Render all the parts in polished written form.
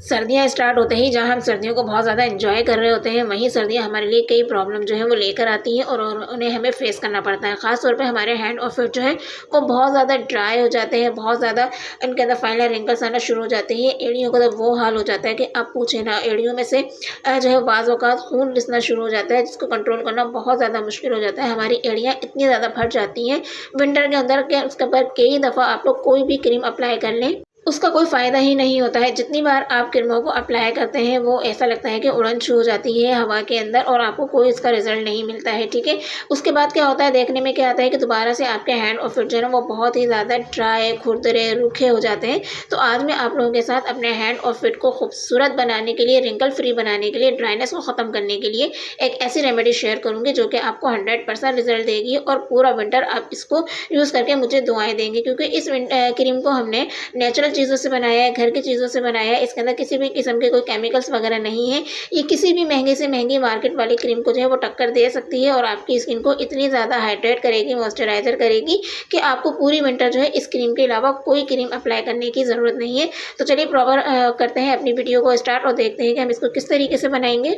सर्दियाँ स्टार्ट होते ही जहाँ हम सर्दियों को बहुत ज़्यादा एन्जॉय कर रहे होते हैं, वहीं सर्दियाँ हमारे लिए कई प्रॉब्लम जो है वो लेकर आती हैं और उन्हें हमें फेस करना पड़ता है। ख़ास तौर पे हमारे हैंड और फीट जो है वो बहुत ज़्यादा ड्राई हो जाते हैं, बहुत ज़्यादा इनके अंदर फाइन लाइन रिंकल्स आना शुरू हो जाते हैं। एड़ियों का तो वो हाल हो जाता है कि आप पूछिए ना, एड़ियों में से जो है बाज़ औक़ात खून रिसना शुरू हो जाता है, जिसको कंट्रोल करना बहुत ज़्यादा मुश्किल हो जाता है। हमारी एड़ियाँ इतनी ज़्यादा फट जाती हैं विंटर के अंदर कि उसके ऊपर कई दफ़ा आप लोग कोई भी क्रीम अप्लाई कर लें, उसका कोई फ़ायदा ही नहीं होता है। जितनी बार आप क्रीमों को अप्लाई करते हैं, वो ऐसा लगता है कि उड़न छू हो जाती है हवा के अंदर और आपको कोई इसका रिज़ल्ट नहीं मिलता है, ठीक है? उसके बाद क्या होता है, देखने में क्या आता है कि दोबारा से आपके हैंड और फीट जो है ना, वो बहुत ही ज़्यादा ड्राई, खुरदरे, रूखे हो जाते हैं। तो आज मैं आप लोगों के साथ अपने हैंड और फीट को खूबसूरत बनाने के लिए, रिंकल फ्री बनाने के लिए, ड्राइनेस को ख़त्म करने के लिए एक ऐसी रेमेडी शेयर करूँगी, जो कि आपको 100% रिज़ल्ट देगी और पूरा विंटर आप इसको यूज़ करके मुझे दुआएँ देंगे, क्योंकि इस क्रीम को हमने नेचुरल चीज़ों से बनाया है, घर की चीज़ों से बनाया है। इसके अंदर किसी भी किस्म के कोई केमिकल्स वगैरह नहीं है। ये किसी भी महँगे से महँगी मार्केट वाली क्रीम को जो है वो टक्कर दे सकती है और आपकी स्किन को इतनी ज़्यादा हाइड्रेट करेगी, मॉइस्चराइज़र करेगी कि आपको पूरी विंटर जो है इस क्रीम के अलावा कोई क्रीम अप्लाई करने की ज़रूरत नहीं है। तो चलिए प्रॉपर करते हैं अपनी वीडियो को स्टार्ट और देखते हैं कि हम इसको किस तरीके से बनाएँगे।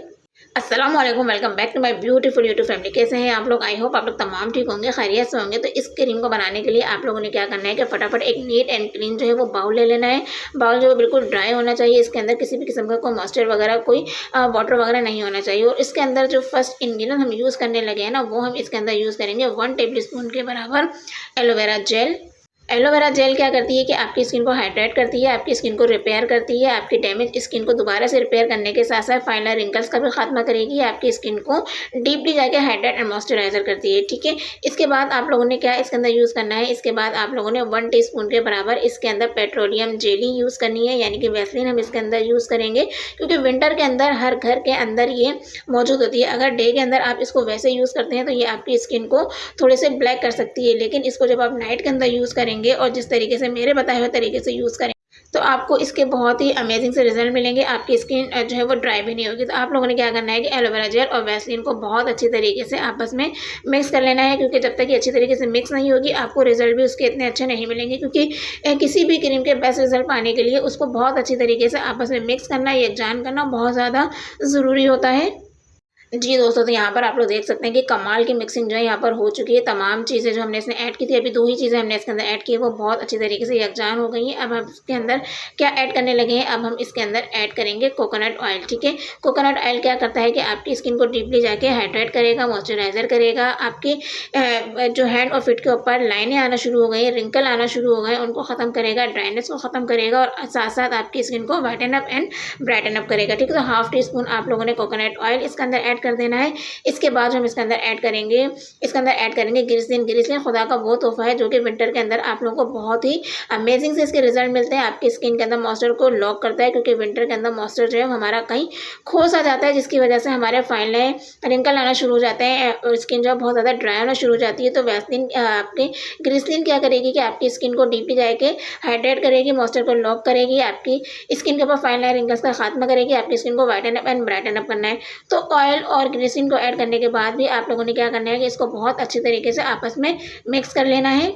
अस्सलामुअलैकुम, welcome back to my beautiful YouTube family. कैसे हैं आप लोग? आई होप आप लोग तमाम ठीक होंगे, खैरियत से होंगे। तो इस क्रीम को बनाने के लिए आप लोगों ने क्या करना है कि फटाफट एक नीट एंड क्लीन जो है वो बाउल ले लेना है। बाउल जो है बिल्कुल ड्राई होना चाहिए, इसके अंदर किसी भी किस्म का कोई मॉइस्चर वगैरह, कोई वाटर वगैरह नहीं होना चाहिए। और इसके अंदर जो फर्स्ट इंग्रीडिएंट हम यूज़ करने लगे हैं ना, वो हम इसके अंदर यूज़ करेंगे 1 टेबल स्पून के बराबर एलोवेरा जेल। एलोवेरा जेल क्या करती है कि आपकी स्किन को हाइड्रेट करती है, आपकी स्किन को रिपेयर करती है, आपकी डैमेज स्किन को दोबारा से रिपेयर करने के साथ-साथ फाइन लाइन रिंकल्स का भी खात्मा करेगी, आपकी स्किन को डीपली जाके हाइड्रेट एंड मॉइस्चराइज़र करती है, ठीक है? इसके बाद आप लोगों ने क्या इसके अंदर यूज़ करना है, इसके बाद आप लोगों ने 1 टीस्पून के बराबर इसके अंदर पेट्रोलियम जेली यूज़ करनी है, यानी कि वैसलीन हम इसके अंदर यूज़ करेंगे, क्योंकि विंटर के अंदर हर घर के अंदर ये मौजूद होती है। अगर डे के अंदर आप इसको वैसे यूज़ करते हैं, तो ये आपकी स्किन को थोड़े से ब्लैक कर सकती है, लेकिन इसको जब आप नाइट के अंदर यूज़ करेंगे और जिस तरीके से मेरे बताए हुए तरीके से यूज़ करें, तो आपको इसके बहुत ही अमेजिंग से रिजल्ट मिलेंगे। आपकी स्किन जो है वो ड्राई भी नहीं होगी। तो आप लोगों ने क्या करना है कि एलोवेरा जेल और वैसलीन को बहुत अच्छी तरीके से आपस में मिक्स कर लेना है, क्योंकि जब तक ये अच्छी तरीके से मिक्स नहीं होगी, आपको रिजल्ट भी उसके इतने अच्छे नहीं मिलेंगे, क्योंकि किसी भी क्रीम के बेस्ट रिजल्ट पाने के लिए उसको बहुत अच्छी तरीके से आपस में मिक्स करना, यकजान करना बहुत ज़्यादा ज़रूरी होता है। जी दोस्तों, तो यहाँ पर आप लोग देख सकते हैं कि कमाल की मिक्सिंग जो है यहाँ पर हो चुकी है। तमाम चीज़ें जो हमने इसमें ऐड की थी, अभी 2 ही चीज़ें हमने इसके अंदर ऐड की है, वो बहुत अच्छी तरीके से यकजान हो गई हैं। अब हम इसके अंदर क्या ऐड करने लगे हैं, अब हम इसके अंदर ऐड करेंगे कोकोनट ऑयल, ठीक है? कोकोनट ऑयल क्या करता है कि आपकी स्किन को डीपली जाके हाइड्रेट करेगा, मॉइस्चराइज़र करेगा, आपकी जो हैंड और फीट के ऊपर लाइनें आना शुरू हो गई हैं, रिंकल आना शुरू हो गए हैं, उनको ख़त्म करेगा, ड्राइनेस को ख़त्म करेगा और साथ-साथ आपकी स्किन को व्हाइटन अप एंड ब्राइटन अप करेगा, ठीक है? तो हाफ टी स्पून आप लोगों ने कोकोनट ऑयल इसके अंदर ऐड कर देना है। इसके बाद हम इसके अंदर ऐड करेंगे ग्लिसरीन। ग्लिसरीन खुदा का वो तोहफ़ा है, जो कि विंटर के अंदर आप लोगों को बहुत ही अमेजिंग से इसके रिजल्ट मिलते हैं। आपकी स्किन के अंदर मॉइस्चर को लॉक करता है, क्योंकि विंटर के अंदर मॉइस्चर जो है हमारा कहीं खो सा जाता है, जिसकी वजह से हमारे फाइन लाइन रिंकल आना शुरू हो जाते हैं और स्किन जो है बहुत ज़्यादा ड्राई होना शुरू हो जाती है। तो वैसलीन आपकी ग्लिसरीन क्या करेगी कि आपकी स्किन को डीपली जाके हाइड्रेट करेगी, मॉइस्चर को लॉक करेगी, आपकी स्किन के ऊपर फाइन लाइन रिंकल्स का खात्मा करेगी, आपकी स्किन को व्हाइटन अप एंड ब्राइटन अप करना है। तो ऑयल और ग्लिसरीन को ऐड करने के बाद भी आप लोगों ने क्या करना है कि इसको बहुत अच्छी तरीके से आपस में मिक्स कर लेना है।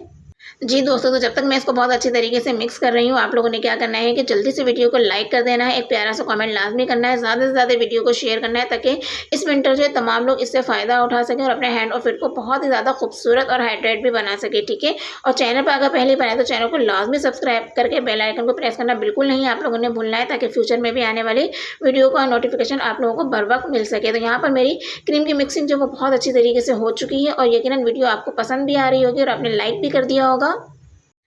जी दोस्तों, तो जब तक मैं इसको बहुत अच्छी तरीके से मिक्स कर रही हूँ, आप लोगों ने क्या करना है कि जल्दी से वीडियो को लाइक कर देना है, एक प्यारा सा कमेंट लाज़मी करना है, ज़्यादा से ज़्यादा वीडियो को शेयर करना है, ताकि इस विंटर जो है तमाम लोग इससे फ़ायदा उठा सकें और अपने हैंड और फीट को बहुत ही ज़्यादा खूबसूरत और हाइड्रेट भी बना सके, ठीक है? और चैनल पर अगर पहली बार आए तो चैनल को लाज़मी सब्सक्राइब करके बेल आइकन को प्रेस करना बिल्कुल नहीं आप लोगों ने भूलना है, ताकि फ्यूचर में भी आने वाली वीडियो का नोटिफिकेशन आप लोगों को बर वक्त मिल सके। तो यहाँ पर मेरी क्रीम की मिक्सिंग जो वो बहुत अच्छी तरीके से हो चुकी है और यकीनन वीडियो आपको पसंद भी आ रही होगी और आपने लाइक भी कर दिया होगा।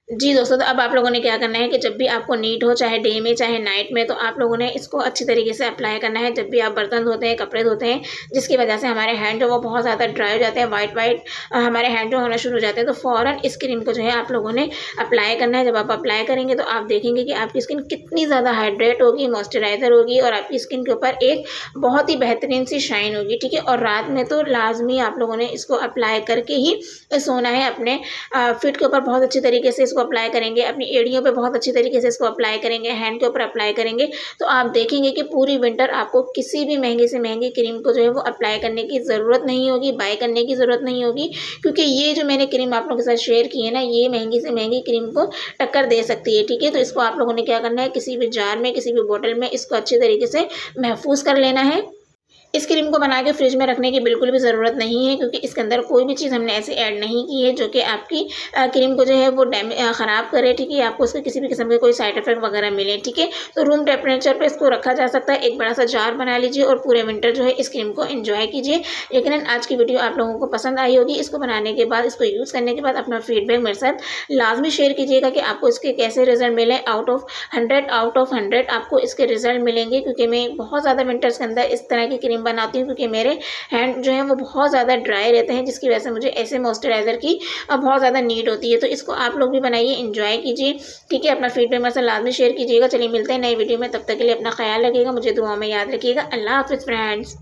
जी दोस्तों, तो अब आप लोगों ने क्या करना है कि जब भी आपको नीड हो, चाहे डे में चाहे नाइट में, तो आप लोगों ने इसको अच्छी तरीके से अप्लाई करना है। जब भी आप बर्तन धोते हैं, कपड़े धोते हैं, जिसकी वजह से हमारे हैंड जो वो बहुत ज़्यादा ड्राई हो जाते हैं, वाइट हमारे हैंड जो होना शुरू हो जाते हैं, तो फ़ौरन इस क्रीम को जो है आप लोगों ने अप्लाई करना है। जब आप अप्लाई करेंगे तो आप देखेंगे कि आपकी स्किन कितनी ज़्यादा हाइड्रेट होगी, मॉइस्चराइज़र होगी और आपकी स्किन के ऊपर एक बहुत ही बेहतरीन सी शाइन होगी, ठीक है? और रात में तो लाज़मी आप लोगों ने इसको अप्लाई करके ही सोना है। अपने फीट के ऊपर बहुत अच्छी तरीके से इसको अप्लाई करेंगे, अपनी एड़ियों पे बहुत अच्छी तरीके से इसको अप्लाई करेंगे, हैंड के ऊपर अप्लाई करेंगे, तो आप देखेंगे कि पूरी विंटर आपको किसी भी महँगी से महँगी क्रीम को जो है वो अप्लाई करने की ज़रूरत नहीं होगी, बाय करने की ज़रूरत नहीं होगी, क्योंकि ये जो मैंने क्रीम आप लोगों के साथ शेयर की है ना, ये महँगी से महँगी क्रीम को टक्कर दे सकती है, ठीक है? तो इसको आप लोगों ने क्या करना है, किसी भी जार में, किसी भी बॉटल में इसको अच्छे तरीके से महफ़ूज़ कर लेना है। इस क्रीम को बना के फ्रिज में रखने की बिल्कुल भी ज़रूरत नहीं है, क्योंकि इसके अंदर कोई भी चीज़ हमने ऐसी ऐड नहीं की है जो कि आपकी क्रीम को जो है वो ख़राब करे, ठीक है? आपको उसके किसी भी किस्म के कोई साइड इफ़ेक्ट वगैरह मिले, ठीक है? तो रूम टेम्परेचर पे इसको रखा जा सकता है, एक बड़ा-सा जार बना लीजिए और पूरे विंटर जो है इस क्रीम को एन्जॉय कीजिए। यकीनन आज की वीडियो आप लोगों को पसंद आई होगी। इसको बनाने के बाद, इसको यूज़ करने के बाद अपना फीडबैक मेरे साथ लाज़मी शेयर कीजिएगा कि आपको इसके कैसे रिज़ल्ट मिले। आउट ऑफ 100 आपको इसके रिज़ल्ट मिलेंगे, क्योंकि मैं बहुत ज़्यादा विंटर्स के अंदर इस तरह की क्रीम बनाती हूँ, क्योंकि मेरे हैंड जो है वो बहुत ज़्यादा ड्राई रहते हैं, जिसकी वजह से मुझे ऐसे मॉइस्चराइज़र की बहुत ज़्यादा नीड होती है। तो इसको आप लोग भी बनाइए, एंजॉय कीजिए, ठीक है? अपना फीडबैक मेरे साथ लाज़मी शेयर कीजिएगा। चलिए मिलते हैं नई वीडियो में, तब तक के लिए अपना ख़्याल रखिएगा, मुझे दुआ में याद रखिएगा। अल्लाह हाफ़िज़ फ्रेंड्स।